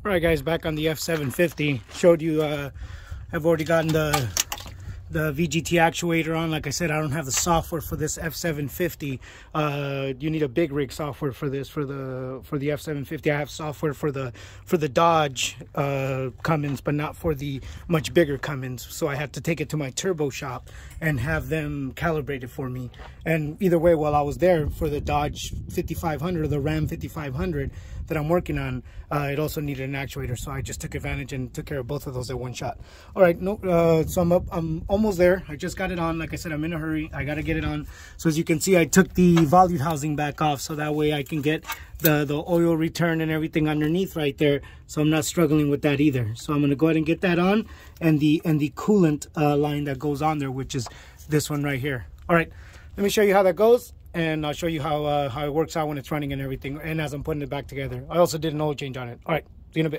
All right, guys, back on the F-750. Showed you I've already gotten the VGT actuator on. Like I said, I don't have the software for this F-750. You need a big rig software for this, for the F-750. I have software for the Dodge Cummins, but not for the much bigger Cummins. So I had to take it to my turbo shop and have them calibrate it for me. And either way, while I was there for the Dodge 5500 or the Ram 5500 that I'm working on, it also needed an actuator. So I just took advantage and took care of both of those at one shot. All right, so I'm almost there. I just got it on. Like I said, I'm in a hurry. I got to get it on. So as you can see, I took the volute housing back off, so that way I can get the oil return and everything underneath right there, so I'm not struggling with that either. So I'm going to go ahead and get that on, and the coolant line that goes on there, which is this one right here. All right, let me show you how that goes, and I'll show you how it works out when it's running and everything, and as I'm putting it back together. I also did an oil change on it. All right, see you in a bit.